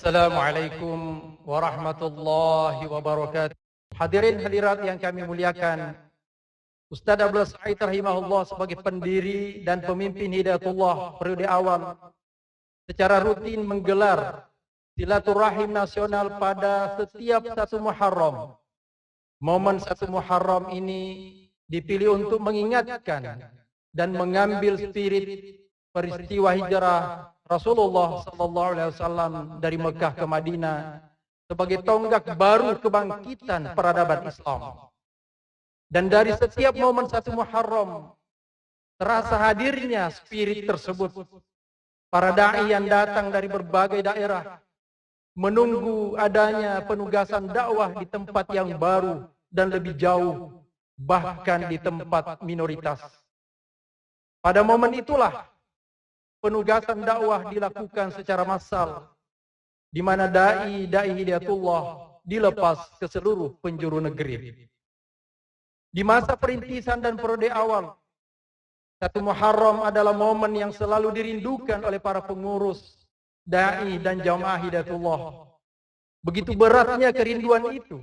Assalamualaikum warahmatullahi wabarakatuh. Hadirin hadirat yang kami muliakan, Ustaz Abdul Sa'id rahimahullah sebagai pendiri dan pemimpin Hidayatullah periode awal secara rutin menggelar silaturahim nasional pada setiap 1 Muharram. Momen 1 Muharram ini dipilih untuk mengingatkan dan mengambil spirit peristiwa hijrah Rasulullah sallallahu alaihi wasallam dari Mekah ke Madinah sebagai tonggak baru kebangkitan peradaban Islam. Dan dari setiap momen 1 Muharram terasa hadirnya spirit tersebut. Para dai yang datang dari berbagai daerah menunggu adanya penugasan dakwah di tempat yang baru dan lebih jauh, bahkan di tempat minoritas. Pada momen itulah penugasan dakwah dilakukan secara massal, di mana dai Hidayatullah dilepas ke seluruh penjuru negeri. Di masa perintisan dan periode awal, 1 Muharram adalah momen yang selalu dirindukan oleh para pengurus, dai dan jamaah Hidayatullah. Begitu beratnya kerinduan itu,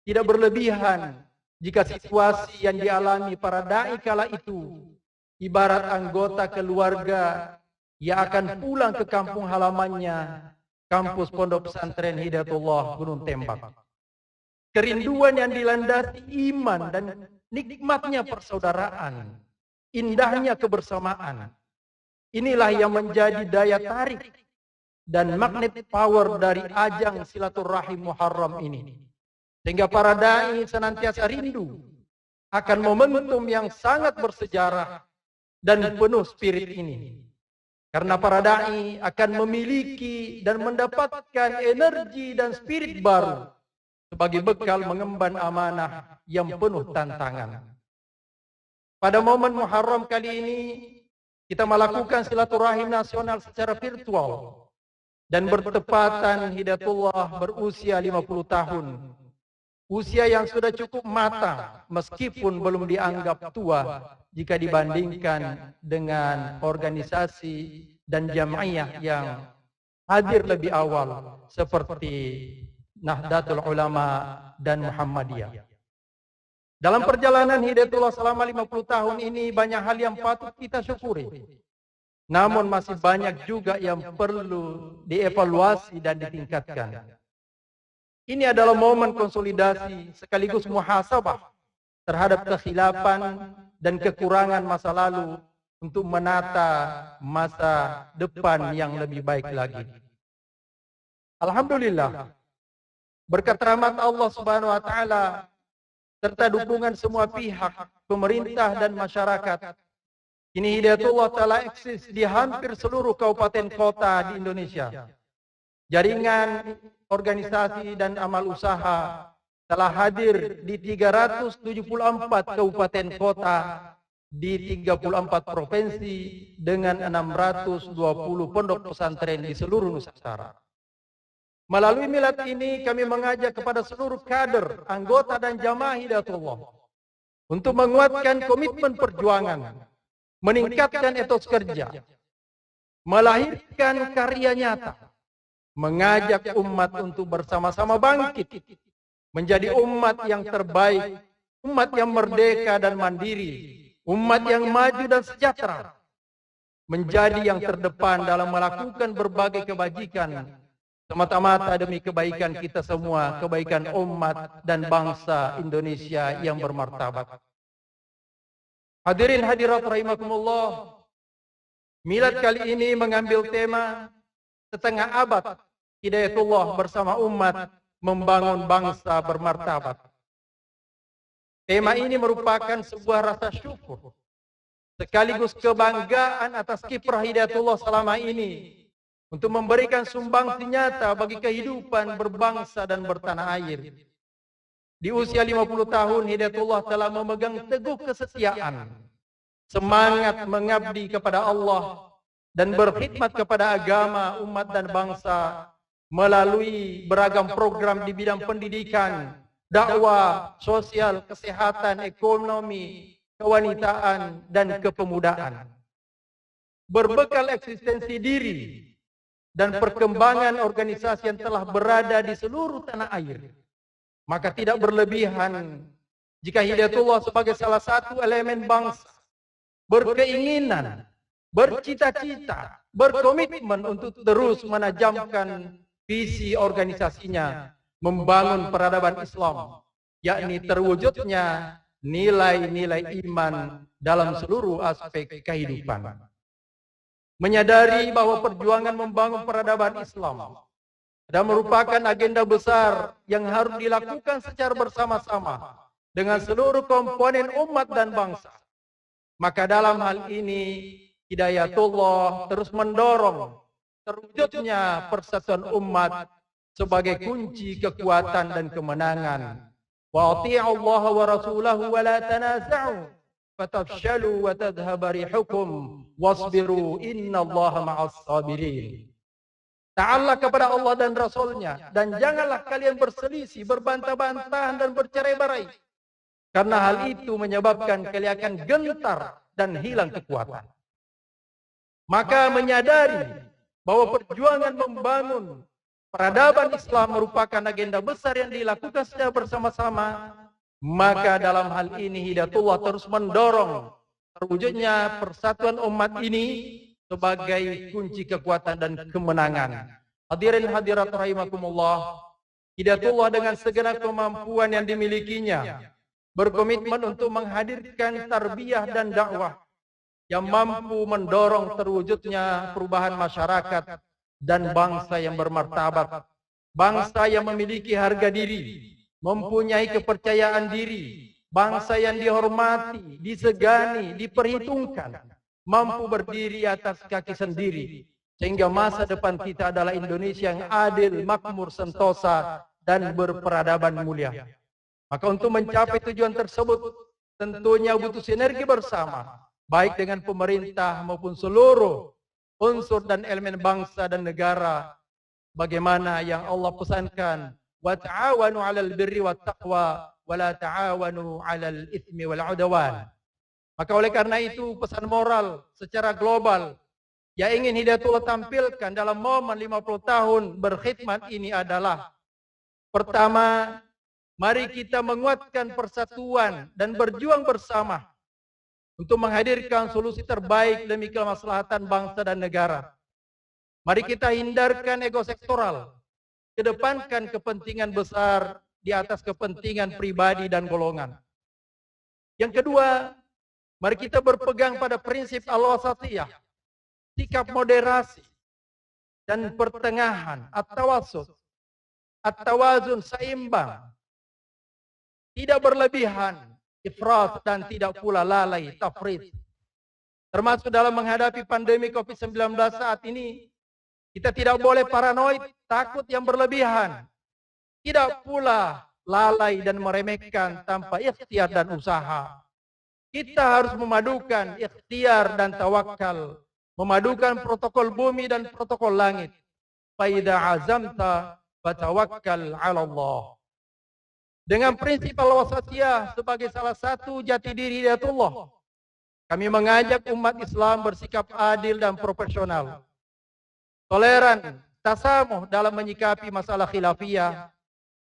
tidak berlebihan jika situasi yang dialami para dai kala itu ibarat anggota keluarga yang akan pulang ke kampung halamannya, kampus Pondok Pesantren Hidayatullah Gunung Tembak. Kerinduan yang dilandasi iman dan nikmatnya persaudaraan, indahnya kebersamaan. Inilah yang menjadi daya tarik dan magnet power dari ajang silaturahim Muharram ini. Sehingga para dai senantiasa rindu akan momentum yang sangat bersejarah dan penuh spirit ini. Karena para dai akan memiliki dan mendapatkan energi dan spirit baru sebagai bekal mengemban amanah yang penuh tantangan. Pada momen Muharram kali ini, kita melakukan silaturahim nasional secara virtual dan bertepatan Hidayatullah berusia 50 tahun. Usia yang sudah cukup matang meskipun belum dianggap tua jika dibandingkan dengan organisasi dan jamaiyah yang hadir lebih awal seperti Nahdlatul Ulama dan Muhammadiyah. Dalam perjalanan Hidayatullah selama 50 tahun ini banyak hal yang patut kita syukuri. Namun masih banyak juga yang perlu dievaluasi dan ditingkatkan. Ini adalah momen konsolidasi sekaligus muhasabah terhadap kekhilafan dan kekurangan masa lalu untuk menata masa depan yang lebih baik lagi. Alhamdulillah, berkat rahmat Allah Subhanahu wa taala serta dukungan semua pihak, pemerintah dan masyarakat, kini Hidayatullah telah eksis di hampir seluruh kabupaten kota di Indonesia. Jaringan organisasi dan amal usaha telah hadir di 374 kabupaten kota di 34 provinsi dengan 620 pondok pesantren di seluruh Nusantara. Melalui milad ini kami mengajak kepada seluruh kader, anggota dan jamaah Hidayatullah untuk menguatkan komitmen perjuangan, meningkatkan etos kerja, melahirkan karya nyata, mengajak umat untuk bersama-sama bangkit, menjadi umat yang terbaik, umat yang merdeka dan mandiri, umat yang maju dan sejahtera, menjadi yang terdepan dalam melakukan berbagai kebajikan, semata-mata demi kebaikan kita semua, kebaikan umat dan bangsa Indonesia yang bermartabat. Hadirin hadirat rahimakumullah, milad kali ini mengambil tema setengah abad Hidayatullah bersama umat membangun bangsa bermartabat. Tema ini merupakan sebuah rasa syukur sekaligus kebanggaan atas kiprah Hidayatullah selama ini untuk memberikan sumbangsi nyata bagi kehidupan berbangsa dan bertanah air. Di usia 50 tahun Hidayatullah telah memegang teguh kesetiaan, semangat mengabdi kepada Allah dan berkhidmat kepada agama, umat dan bangsa melalui beragam program di bidang pendidikan, dakwah, sosial, kesehatan, ekonomi, kewanitaan dan kepemudaan. Berbekal eksistensi diri dan perkembangan organisasi yang telah berada di seluruh tanah air. Maka tidak berlebihan jika Hidayatullah sebagai salah satu elemen bangsa berkeinginan, bercita-cita, berkomitmen untuk terus menajamkan visi organisasinya membangun peradaban Islam, yakni terwujudnya nilai-nilai iman dalam seluruh aspek kehidupan. Menyadari bahwa perjuangan membangun peradaban Islam dan merupakan agenda besar yang harus dilakukan secara bersama-sama dengan seluruh komponen umat dan bangsa. Maka dalam hal ini Hidayatullah terus mendorong terwujudnya persatuan umat sebagai kunci kekuatan dan kemenangan. Wa ati'u Allah wa rasulahu wa la tanaza'u fatafshalu wa tadhhaba rihukum wasbiru innallaha ma'as sabirin. Ta'ala kepada Allah dan Rasulnya, dan janganlah kalian berselisih, berbantah-bantahan dan bercerai-berai, karena hal itu menyebabkan kalian akan gentar dan hilang kekuatan. Maka menyadari bahwa perjuangan membangun peradaban Islam merupakan agenda besar yang dilakukan secara bersama-sama, maka dalam hal ini Hidayatullah terus mendorong terwujudnya persatuan umat ini sebagai kunci kekuatan dan kemenangan. Hadirin hadirat rahimakumullah, Hidayatullah dengan segenap kemampuan yang dimilikinya berkomitmen untuk menghadirkan tarbiyah dan dakwah yang mampu mendorong terwujudnya perubahan masyarakat dan bangsa yang bermartabat, bangsa yang memiliki harga diri, mempunyai kepercayaan diri, bangsa yang dihormati, disegani, diperhitungkan, mampu berdiri atas kaki sendiri, sehingga masa depan kita adalah Indonesia yang adil, makmur, sentosa, dan berperadaban mulia. Maka untuk mencapai tujuan tersebut, tentunya butuh sinergi bersama, baik dengan pemerintah maupun seluruh unsur dan elemen bangsa dan negara, bagaimana yang Allah pesankan, wa ta'awanu 'alal birri wat taqwa wa la ta'awanu 'alal itsmi wal 'udwan. Maka oleh karena itu pesan moral secara global yang ingin Hidayatullah tampilkan dalam momen 50 tahun berkhidmat ini adalah, pertama, mari kita menguatkan persatuan dan berjuang bersama untuk menghadirkan solusi terbaik demi kemaslahatan bangsa dan negara. Mari kita hindarkan ego sektoral, kedepankan kepentingan besar di atas kepentingan pribadi dan golongan. Yang kedua, mari kita berpegang pada prinsip al-wasatiyah, sikap moderasi dan pertengahan, at-tawassut, at-tawazun, seimbang, tidak berlebihan, ifrat, dan tidak pula lalai, tafrit. Termasuk dalam menghadapi pandemi COVID-19 saat ini, kita tidak boleh paranoid, takut yang berlebihan. Tidak pula lalai dan meremehkan tanpa ikhtiar dan usaha. Kita harus memadukan ikhtiar dan tawakal, memadukan protokol bumi dan protokol langit. Fa idza azamta fatawakkal 'ala Allah. Dengan prinsip al-wasatiyah sebagai salah satu jati diri Hidayatullah, kami mengajak umat Islam bersikap adil dan proporsional, toleran, tasamuh dalam menyikapi masalah khilafiyah,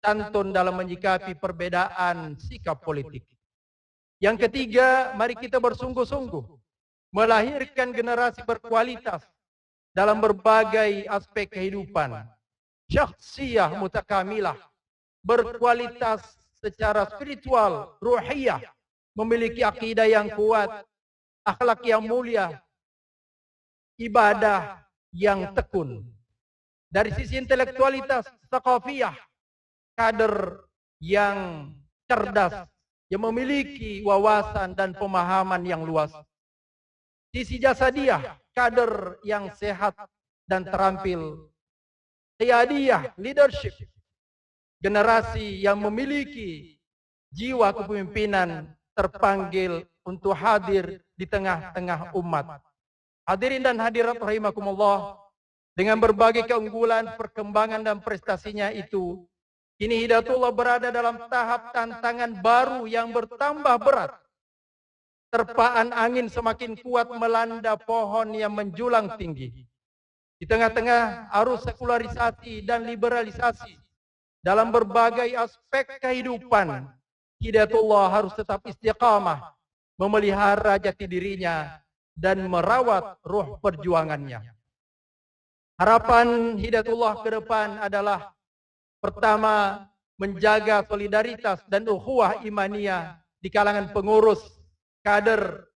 santun dalam menyikapi perbedaan sikap politik. Yang ketiga, mari kita bersungguh-sungguh melahirkan generasi berkualitas dalam berbagai aspek kehidupan, syakhsiyah mutakamilah, berkualitas secara spiritual, ruhiyah, memiliki akidah yang kuat, akhlak yang mulia, ibadah yang tekun. Dari sisi intelektualitas, thaqafiyah, kader yang cerdas, yang memiliki wawasan dan pemahaman yang luas. Sisi jasadiah, kader yang sehat dan terampil. Qiyadiyah, leadership, generasi yang memiliki jiwa kepemimpinan terpanggil untuk hadir di tengah-tengah umat. Hadirin dan hadirat rahimakumullah, dengan berbagai keunggulan, perkembangan dan prestasinya itu, kini Hidayatullah berada dalam tahap tantangan baru yang bertambah berat. Terpaan angin semakin kuat melanda pohon yang menjulang tinggi. Di tengah-tengah arus sekularisasi dan liberalisasi dalam berbagai aspek kehidupan, Hidayatullah harus tetap istiqamah, memelihara jati dirinya dan merawat ruh perjuangannya. Harapan Hidayatullah ke depan adalah pertama, menjaga solidaritas dan ukhuwah imaniyah di kalangan pengurus, kader,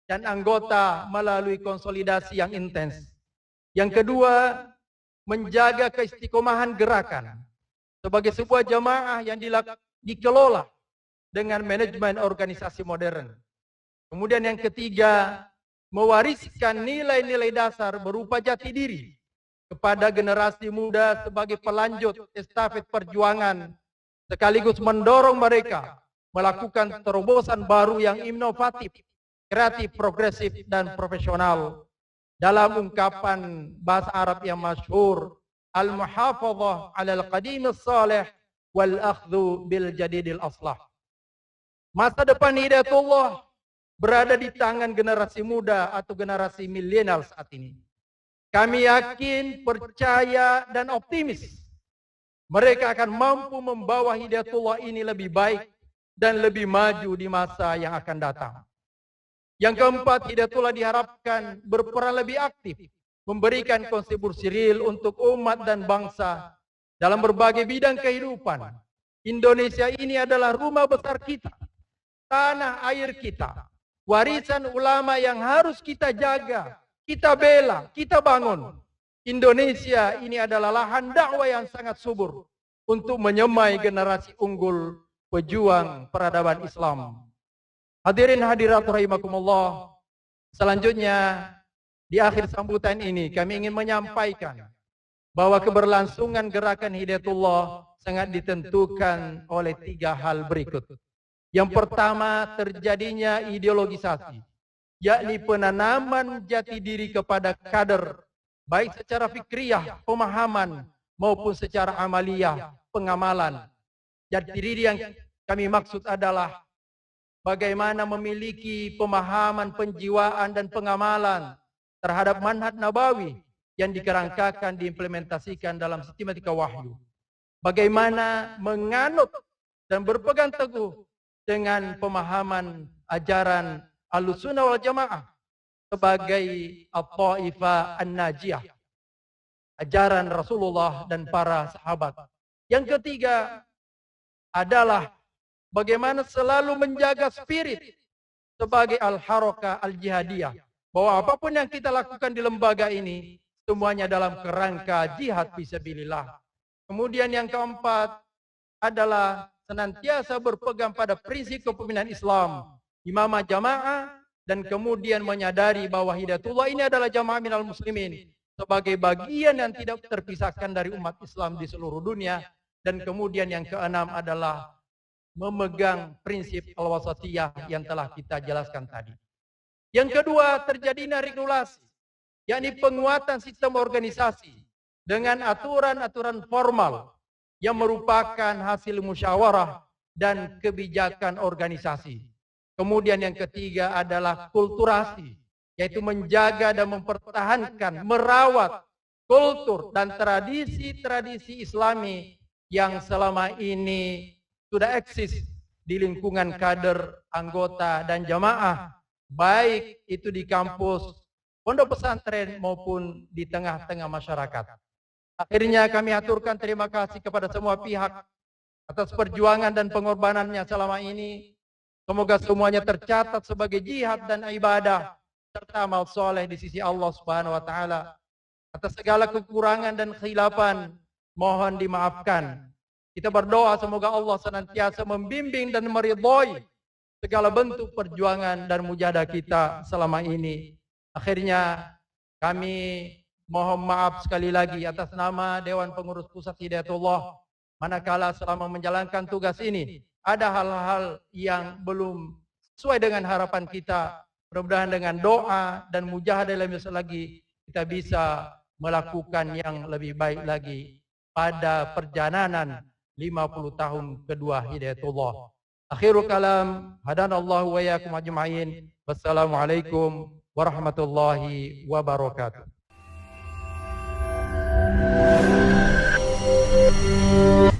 dan anggota melalui konsolidasi yang intens. Yang kedua, menjaga keistiqomahan gerakan sebagai sebuah jamaah yang dikelola dengan manajemen organisasi modern. Kemudian yang ketiga, mewariskan nilai-nilai dasar berupa jati diri kepada generasi muda sebagai pelanjut estafet perjuangan, sekaligus mendorong mereka melakukan terobosan baru yang inovatif, kreatif, progresif, dan profesional. Dalam ungkapan bahasa Arab yang masyhur, al-muhafadhah 'ala al-qadim as-salih wal akhdhu bil jadidil aslah. Masa depan Hidayatullah berada di tangan generasi muda atau generasi milenial saat ini. Kami yakin, percaya, dan optimis mereka akan mampu membawa Hidayatullah ini lebih baik dan lebih maju di masa yang akan datang. Yang keempat, Hidayatullah diharapkan berperan lebih aktif, memberikan kontribusi real untuk umat dan bangsa dalam berbagai bidang kehidupan. Indonesia ini adalah rumah besar kita, tanah air kita, warisan ulama yang harus kita jaga, kita bela, kita bangun. Indonesia ini adalah lahan dakwah yang sangat subur untuk menyemai generasi unggul pejuang peradaban Islam. Hadirin hadirat rahimakumullah, selanjutnya di akhir sambutan ini kami ingin menyampaikan bahwa keberlangsungan gerakan Hidayatullah sangat ditentukan oleh 3 hal berikut. Yang pertama, terjadinya ideologisasi, yakni penanaman jati diri kepada kader, baik secara fikriyah, pemahaman, maupun secara amaliyah, pengamalan. Jati diri yang kami maksud adalah bagaimana memiliki pemahaman, penjiwaan, dan pengamalan terhadap manhaj nabawi yang dikerangkakan, diimplementasikan dalam sistematika wahyu. Bagaimana menganut dan berpegang teguh dengan pemahaman ajaran Ahlussunnah wal Jamaah sebagai at-taifah an-najiyah, ajaran Rasulullah dan para sahabat. Yang ketiga adalah bagaimana selalu menjaga spirit sebagai al-harakah al-jihadiyah, bahwa apapun yang kita lakukan di lembaga ini semuanya dalam kerangka jihad fisabilillah. Kemudian yang keempat adalah senantiasa berpegang pada prinsip kepemimpinan Islam, imamah jamaah, dan kemudian menyadari bahwa Hidayatullah ini adalah jamaah minal muslimin sebagai bagian yang tidak terpisahkan dari umat Islam di seluruh dunia. Dan kemudian yang keenam adalah memegang prinsip al-wasatiyah yang telah kita jelaskan tadi. Yang kedua, terjadinya regulasi, yakni penguatan sistem organisasi dengan aturan-aturan formal yang merupakan hasil musyawarah dan kebijakan organisasi. Kemudian yang ketiga adalah kulturasi, yaitu menjaga dan mempertahankan, merawat kultur dan tradisi-tradisi Islami yang selama ini sudah eksis di lingkungan kader, anggota, dan jamaah, baik itu di kampus, pondok pesantren, maupun di tengah-tengah masyarakat. Akhirnya kami aturkan terima kasih kepada semua pihak atas perjuangan dan pengorbanannya selama ini. Semoga semuanya tercatat sebagai jihad dan ibadah, serta amal soleh di sisi Allah Subhanahu wa Ta'ala. Atas segala kekurangan dan khilafan, mohon dimaafkan. Kita berdoa semoga Allah senantiasa membimbing dan meridhoi segala bentuk perjuangan dan mujahadah kita selama ini. Akhirnya kami mohon maaf sekali lagi atas nama Dewan Pengurus Pusat Hidayatullah, manakala selama menjalankan tugas ini ada hal-hal yang belum sesuai dengan harapan kita. Mudah-mudahan dengan doa dan mujahadah lebih lagi kita bisa melakukan yang lebih baik lagi pada perjalanan 50 tahun kedua Hidayatullah. Akhirul kalam, hadanallahu wa iyyakum ajma'in. Wassalamualaikum warahmatullahi wabarakatuh.